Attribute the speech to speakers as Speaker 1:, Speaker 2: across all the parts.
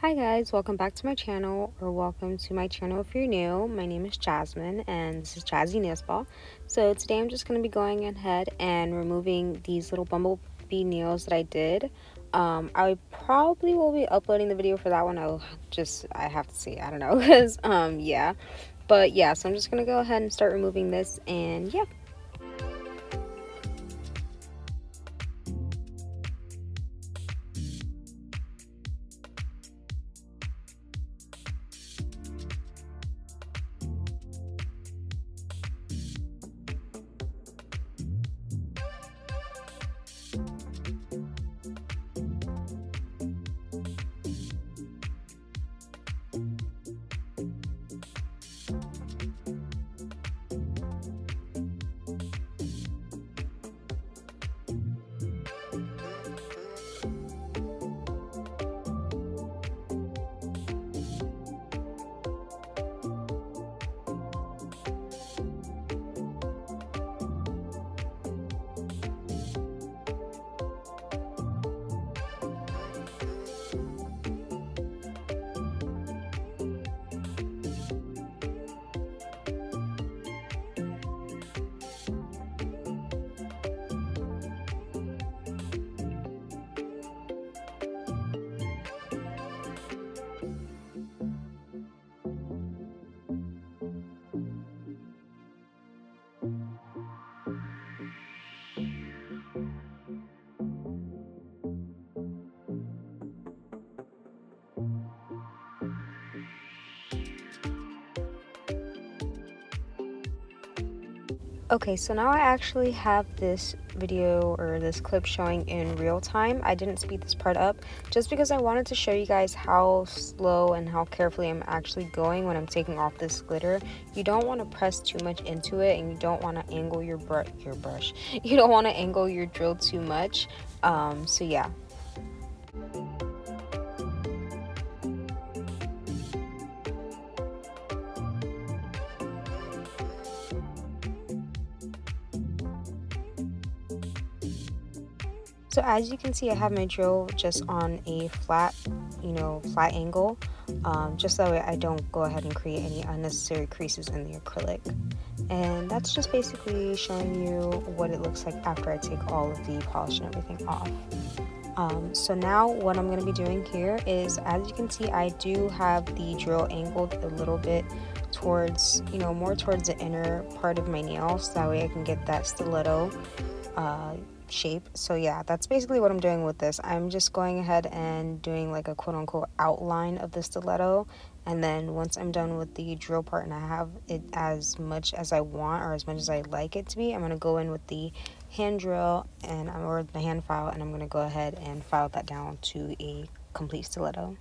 Speaker 1: Hi guys, welcome back to my channel, or welcome to my channel if you're new. My name is Jasmine and this is Jazzy Nail Spa. So today I'm just going to be going ahead and removing these little bumblebee nails that I did. I probably will be uploading the video for that one. I have to see, I don't know, because yeah. But yeah, so I'm just going to go ahead and start removing this, and yeah. Okay, so now I actually have this video or this clip showing in real time. I didn't speed this part up just because I wanted to show you guys how slow and how carefully I'm actually going when I'm taking off this glitter. You don't want to press too much into it, and you don't want to angle your brush. You don't want to angle your drill too much. So yeah. So as you can see, I have my drill just on a flat angle, just that way I don't go ahead and create any unnecessary creases in the acrylic. And that's just basically showing you what it looks like after I take all of the polish and everything off. So now what I'm going to be doing here is, as you can see, I do have the drill angled a little bit towards, more towards the inner part of my nail, so that way I can get that stiletto shape. So yeah, that's basically what I'm doing with this. I'm just going ahead and doing like a quote-unquote outline of the stiletto, and then once I'm done with the drill part and I have it as much as I want, or as much as I like it to be, I'm going to go in with the hand drill or the hand file, and I'm going to go ahead and file that down to a complete stiletto.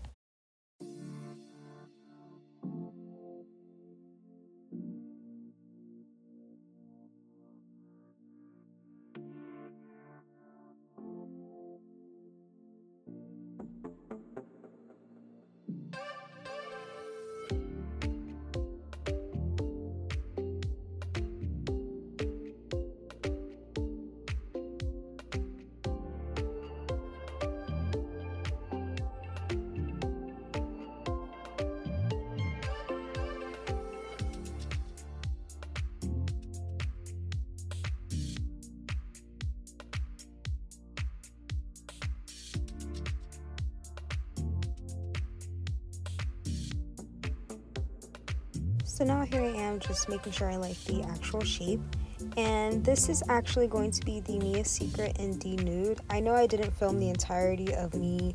Speaker 1: So now here I am just making sure I like the actual shape, and this is actually going to be the Mia Secret in D Nude. I know I didn't film the entirety of me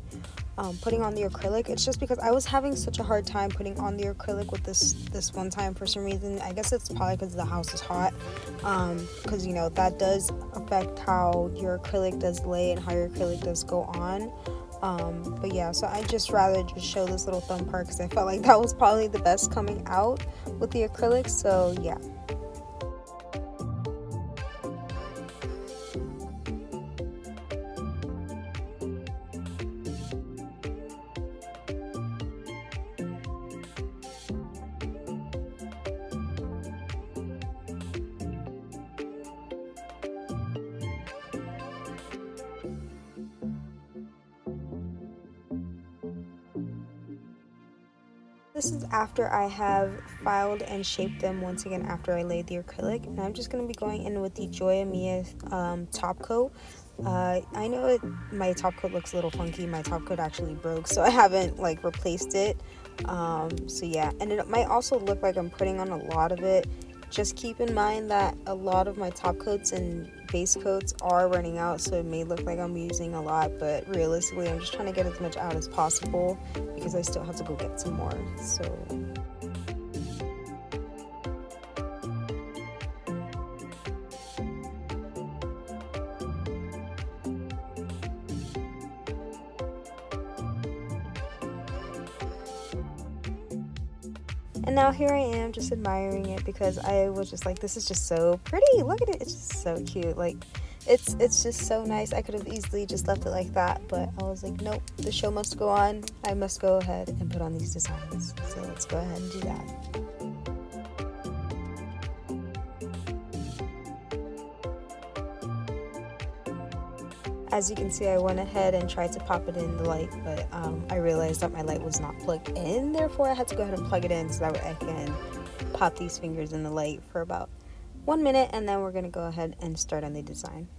Speaker 1: putting on the acrylic. It's just because I was having such a hard time putting on the acrylic with this one time for some reason. I guess it's probably because the house is hot, because that does affect how your acrylic does lay and how your acrylic does go on. But yeah, so I just rather just show this little thumb part because I felt like that was probably the best coming out with the acrylic. So yeah. this is after I have filed and shaped them once again after I laid the acrylic, and I'm just going to be going in with the Joya top coat. I know my top coat looks a little funky. My top coat actually broke, so I haven't like replaced it. So yeah, and it might also look like I'm putting on a lot of it. Just keep in mind that a lot of my top coats and base coats are running out, so it may look like I'm using a lot, but realistically I'm just trying to get as much out as possible because I still have to go get some more. So and now here I am just admiring it because I was just like, this is just so pretty. Look at it. It's just so cute. Like, it's just so nice. I could have easily just left it like that, but I was like, nope, the show must go on. I must go ahead and put on these designs. So let's go ahead and do that. As you can see, I went ahead and tried to pop it in the light, but I realized that my light was not plugged in, therefore I had to go ahead and plug it in so that way I can pop these fingers in the light for about 1 minute, and then we're going to go ahead and start on the design.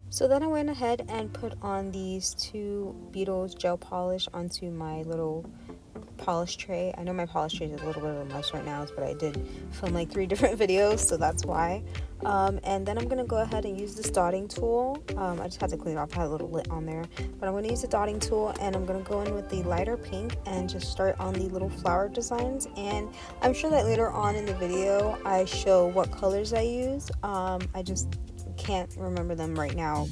Speaker 1: So then I went ahead and put on these two Beetles gel polish onto my little polish tray. I know my polish tray is a little bit of a mess right now, but I did film like 3 different videos, so that's why. And then I'm going to go ahead and use this dotting tool. I just had to clean it off, I had a little lint on there. But I'm going to use the dotting tool, and I'm going to go in with the lighter pink and just start on the little flower designs. And I'm sure that later on in the video I show what colors I use. I just can't remember them right now.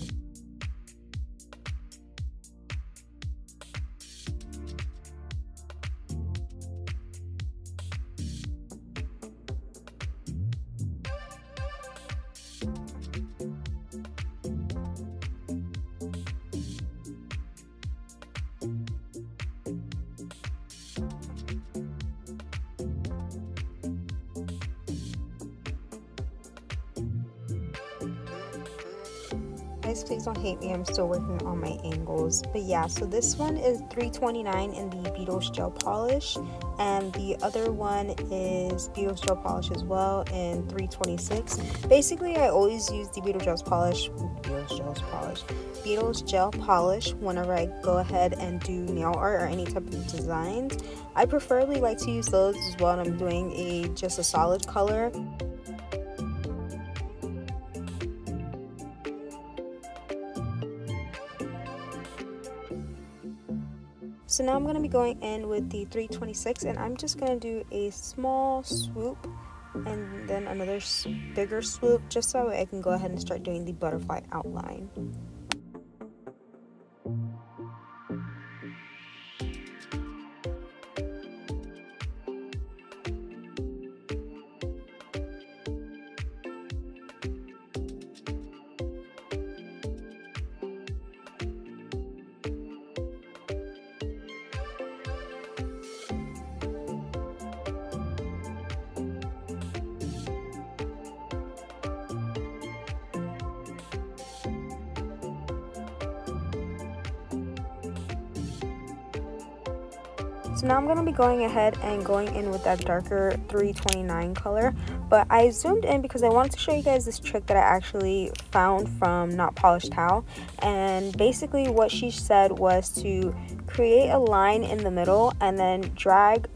Speaker 1: Guys, please don't hate me, I'm still working on my angles. But yeah, so this one is $3.29 in the Beetles gel polish, and the other one is Beetles gel polish as well in $3.26. Basically, I always use the Beetles gel polish whenever I go ahead and do nail art or any type of designs. I preferably like to use those as well, and I'm doing just a solid color. So now I'm going to be going in with the $3.26, and I'm just going to do a small swoop and then another bigger swoop, just so I can go ahead and start doing the butterfly outline. So now I'm going to be going ahead and going in with that darker $3.29 color, but I zoomed in because I wanted to show you guys this trick that I actually found from Not Polished How. And basically what she said was to create a line in the middle and then drag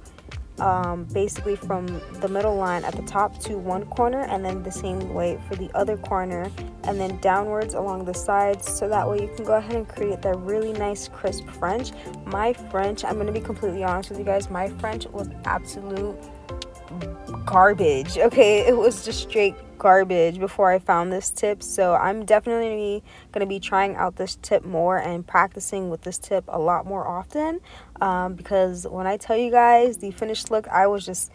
Speaker 1: basically from the middle line at the top to one corner, and then the same way for the other corner, and then downwards along the sides, so that way you can go ahead and create that really nice crisp French. My French, I'm going to be completely honest with you guys, my French was absolute garbage. Okay, it was just straight garbage before I found this tip, so I'm definitely going to be trying out this tip more and practicing with this tip a lot more often, because when I tell you guys the finished look, I was just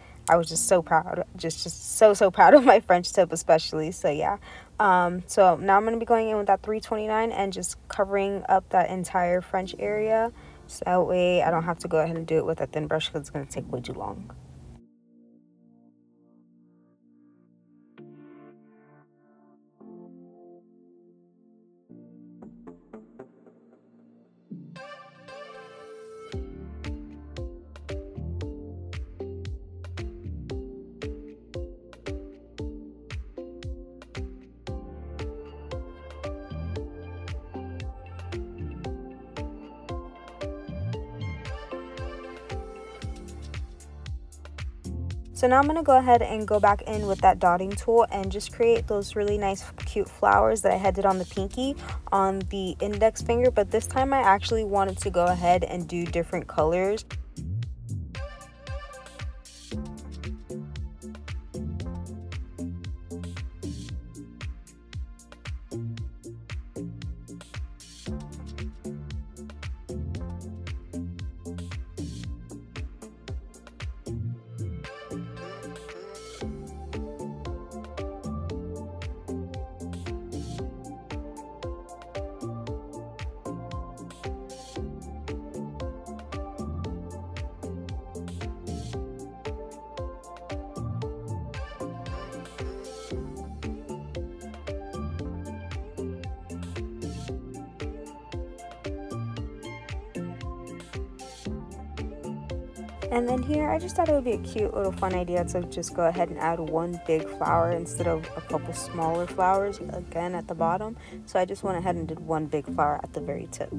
Speaker 1: so proud, just so proud of my French tip especially. So yeah, So now I'm going to be going in with that 329 and just covering up that entire French area. So that way I don't have to go ahead and do it with a thin brush because it's going to take way too long. So now I'm going to go ahead and go back in with that dotting tool and just create those really nice cute flowers that I had did on the pinky on the index finger, but this time I actually wanted to go ahead and do different colors. And then here, I just thought it would be a cute little fun idea to just go ahead and add one big flower instead of a couple smaller flowers again at the bottom. So I just went ahead and did one big flower at the very tip.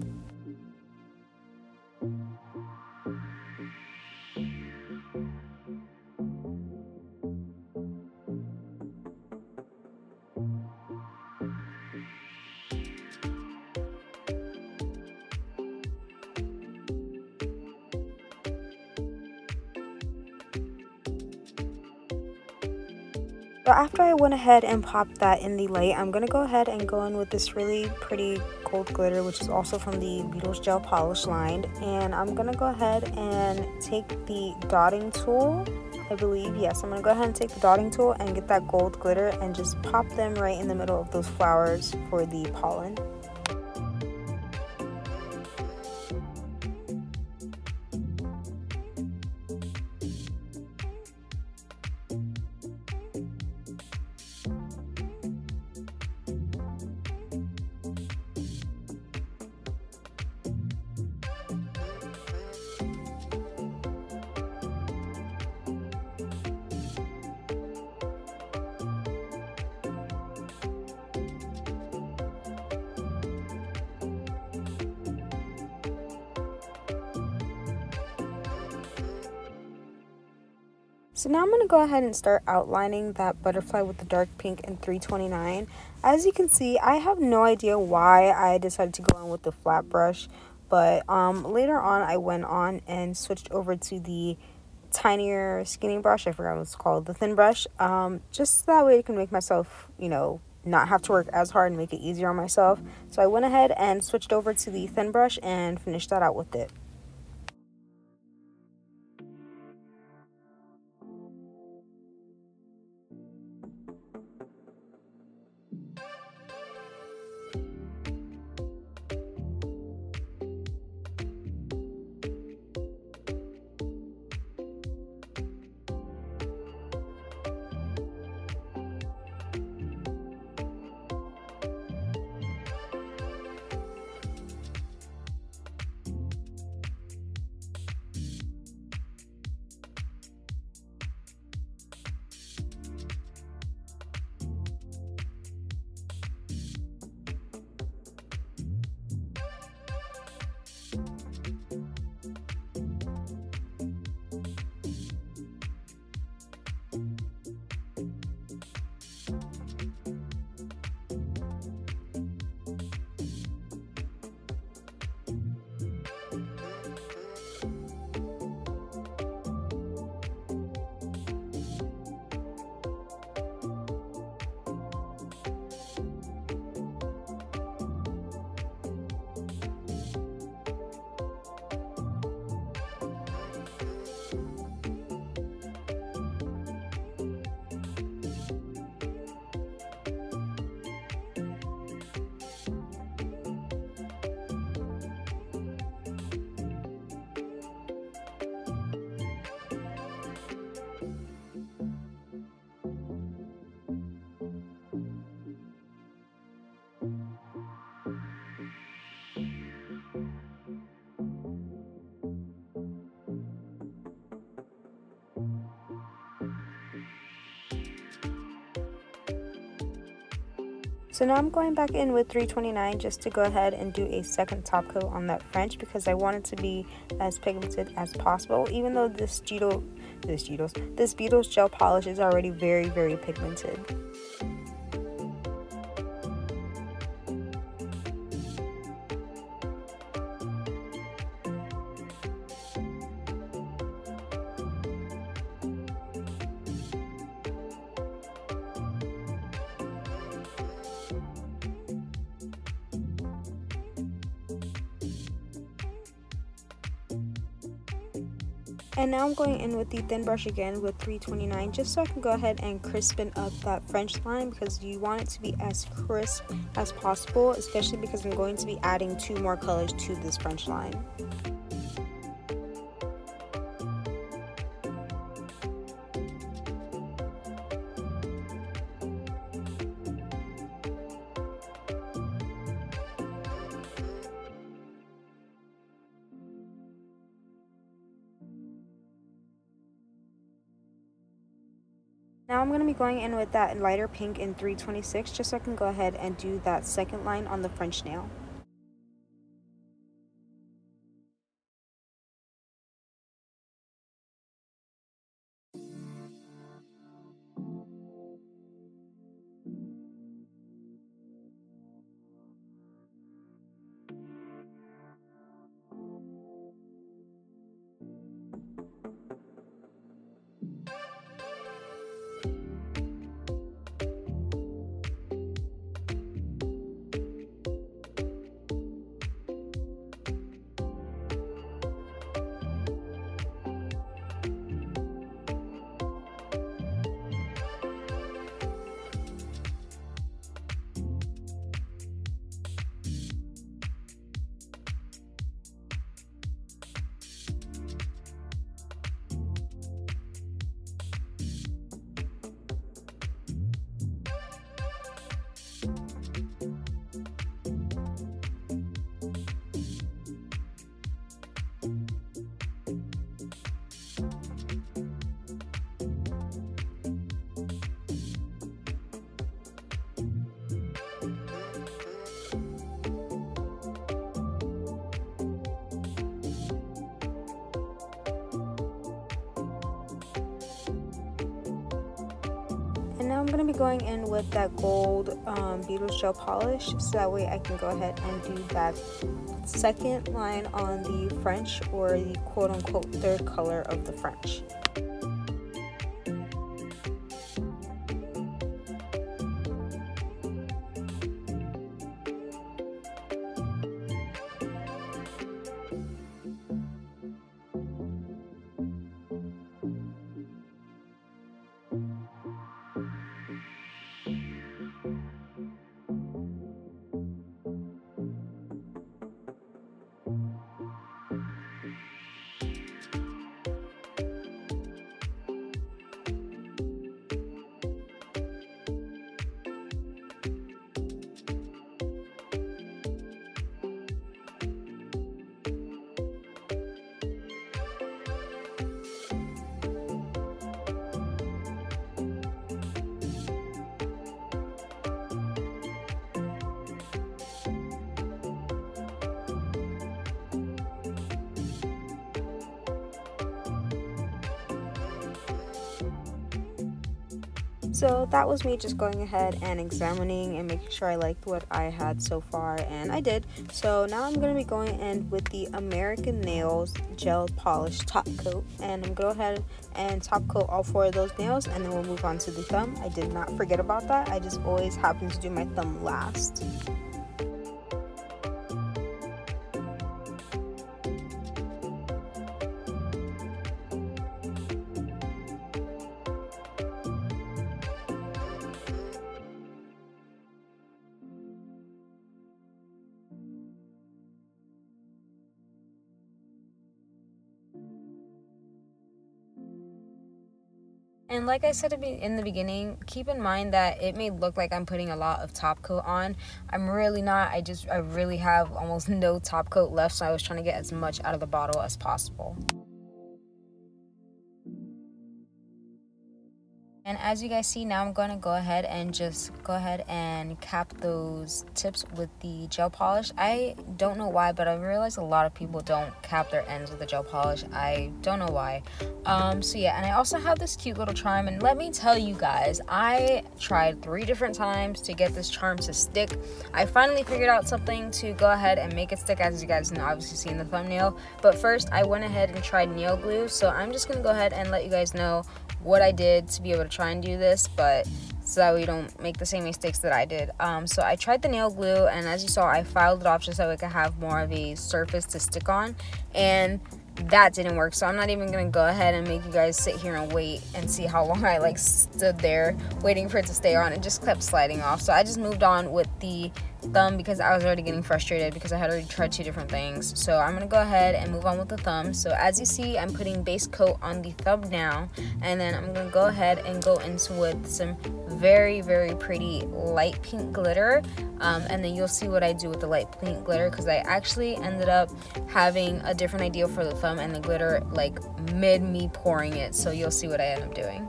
Speaker 1: So after I went ahead and popped that in the light, I'm going to go ahead and go in with this really pretty gold glitter, which is also from the Beetles gel polish line. And I'm going to go ahead and take the dotting tool, I believe. Yes, I'm going to go ahead and take the dotting tool and get that gold glitter and just pop them right in the middle of those flowers for the pollen. So now I'm going to go ahead and start outlining that butterfly with the dark pink and 329. As you can see, I have no idea why I decided to go in with the flat brush, but later on I went on and switched over to the tinier skinny brush. I forgot what it's called, the thin brush, just that way I can make myself, you know, not have to work as hard and make it easier on myself. So I went ahead and switched over to the thin brush and finished that out with it. So now I'm going back in with 329 just to go ahead and do a second top coat on that French because I want it to be as pigmented as possible, even though this Beetles gel polish is already very, very pigmented. And now I'm going in with the thin brush again with 329 just so I can go ahead and crispen up that French line because you want it to be as crisp as possible, especially because I'm going to be adding 2 more colors to this French line. Now I'm going to be going in with that lighter pink in 326 just so I can go ahead and do that second line on the French nail. And now I'm going to be going in with that gold Beetles gel polish so that way I can go ahead and do that second line on the French, or the quote-unquote third color of the French. So that was me just going ahead and examining and making sure I liked what I had so far, and I did. So now I'm going to be going in with the American Nails Gel Polish Top Coat, and I'm going to go ahead and top coat all 4 of those nails, and then we'll move on to the thumb. I did not forget about that. I just always happen to do my thumb last. And like I said in the beginning, keep in mind that it may look like I'm putting a lot of top coat on. I'm really not. I really have almost no top coat left, so I was trying to get as much out of the bottle as possible. And as you guys see, now I'm going to go ahead and just go ahead and cap those tips with the gel polish. I don't know why, but I realized a lot of people don't cap their ends with the gel polish. I don't know why. So yeah, and I also have this cute little charm, and let me tell you guys, I tried 3 different times to get this charm to stick. I finally figured out something to go ahead and make it stick, as you guys can obviously see in the thumbnail. But first, I went ahead and tried nail glue, so I'm just going to go ahead and let you guys know what I did to be able to try and do this, but so that we don't make the same mistakes that I did. So I tried the nail glue, and as you saw, I filed it off just so I could have more of a surface to stick on, and that didn't work. So I'm not even gonna go ahead and make you guys sit here and wait and see how long I like stood there waiting for it to stay on. It just kept sliding off. So I just moved on with the thumb because I was already getting frustrated because I had already tried 2 different things. So I'm gonna go ahead and move on with the thumb. So as you see, I'm putting base coat on the thumb now, and then I'm gonna go ahead and go into with some very, very pretty light pink glitter, and then you'll see what I do with the light pink glitter, because I actually ended up having a different idea for the thumb and the glitter like mid me pouring it, so you'll see what I end up doing.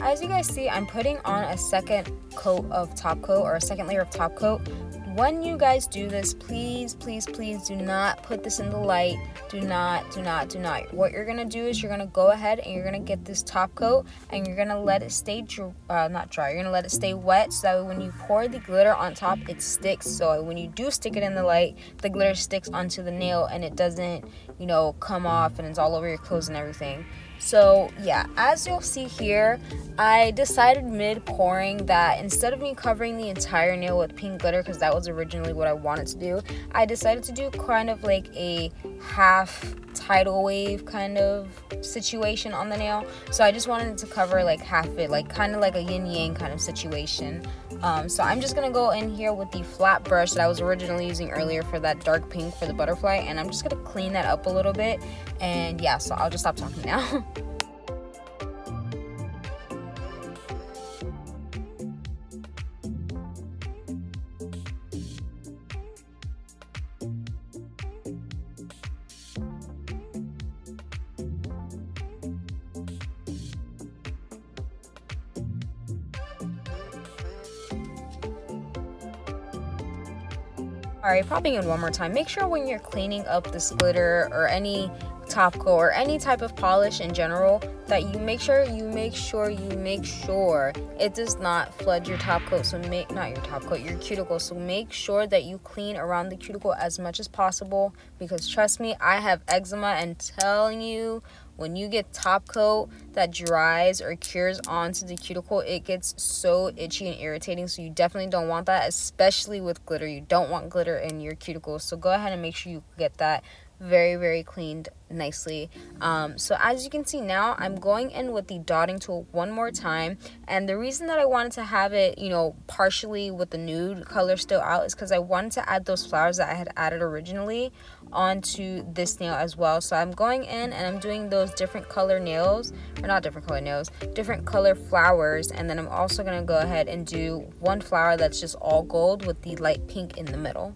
Speaker 1: As you guys see, I'm putting on a second coat of top coat, or a second layer of top coat. When you guys do this, please, please, please do not put this in the light. Do not. What you're gonna do is you're gonna go ahead and you're gonna get this top coat and you're gonna let it stay not dry. You're gonna let it stay wet, so that way when you pour the glitter on top, it sticks. So when you do stick it in the light, the glitter sticks onto the nail and it doesn't, you know, come off and it's all over your clothes and everything. So yeah, as you'll see here, I decided mid pouring that instead of me covering the entire nail with pink glitter, because that was originally what I wanted to do, I decided to do kind of like a half tidal wave kind of situation on the nail. So I just wanted to cover like half it, like kind of like a yin yang kind of situation. So I'm just gonna go in here with the flat brush that I was originally using earlier for that dark pink for the butterfly, and I'm just gonna clean that up a little bit. And yeah, so I'll just stop talking now. Alright, popping in one more time. Make sure when you're cleaning up this glitter or any top coat or any type of polish in general, that you make sure it does not flood your top coat. So not your top coat, your cuticle. So make sure that you clean around the cuticle as much as possible, because trust me, I have eczema, and telling you, when you get top coat that dries or cures onto the cuticle, it gets so itchy and irritating. So you definitely don't want that, especially with glitter. You don't want glitter in your cuticle. So go ahead and make sure you get that very, very cleaned nicely. So as you can see now, I'm going in with the dotting tool one more time, and the reason that I wanted to have it, you know, partially with the nude color still out is because I wanted to add those flowers that I had added originally onto this nail as well. So I'm going in and I'm doing those different color nails, or not different color nails, different color flowers, and then I'm also going to go ahead and do one flower that's just all gold with the light pink in the middle.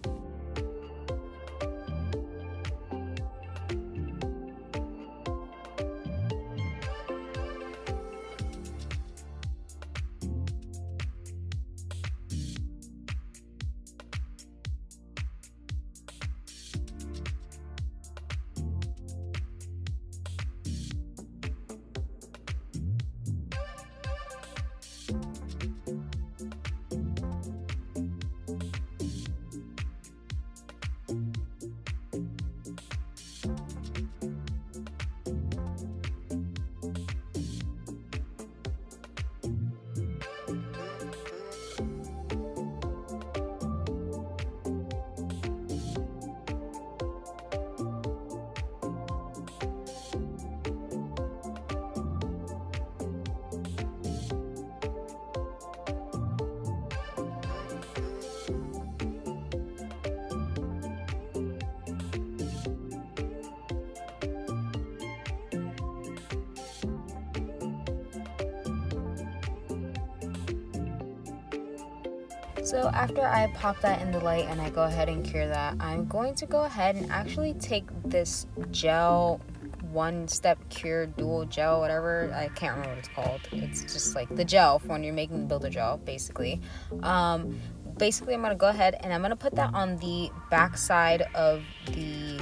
Speaker 1: So after I pop that in the light and I go ahead and cure that, I'm going to go ahead and actually take this gel, one step cure dual gel, whatever, I can't remember what it's called. It's just like the gel for when you're making the builder gel, basically. Basically I'm going to go ahead and I'm going to put that on the back side of the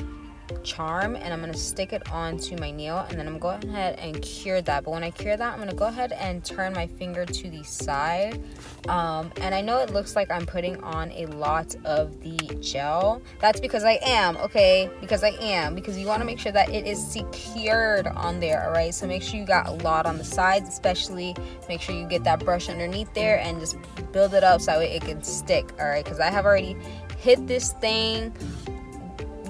Speaker 1: charm, and I'm going to stick it onto my nail, and then I'm going to go ahead and cure that. But when I cure that, I'm going to go ahead and turn my finger to the side, and I know it looks like I'm putting on a lot of the gel. That's because I am, okay, because you want to make sure that it is secured on there. All right, so make sure you got a lot on the sides, especially make sure you get that brush underneath there and just build it up so that way it can stick. All right, because I have already hit this thing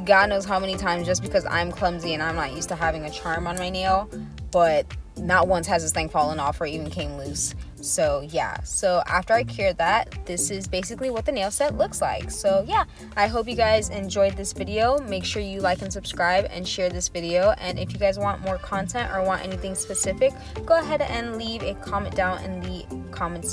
Speaker 1: God knows how many times just because I'm clumsy and I'm not used to having a charm on my nail, but not once has this thing fallen off or even came loose. So yeah, so after I cured that, this is basically what the nail set looks like. So yeah, I hope you guys enjoyed this video. Make sure you like and subscribe and share this video, and if you guys want more content or want anything specific, go ahead and leave a comment down in the comment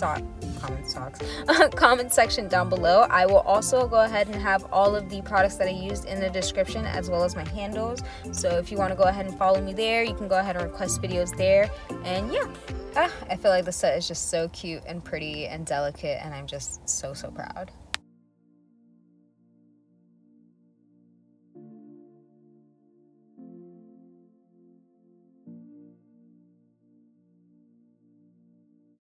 Speaker 1: section down below. I will also go ahead and have all of the products that I used in the description, as well as my handles. So if you want to go ahead and follow me there, you can go ahead and request videos there. And yeah, I feel like the set is just so cute and pretty and delicate, and I'm just so proud.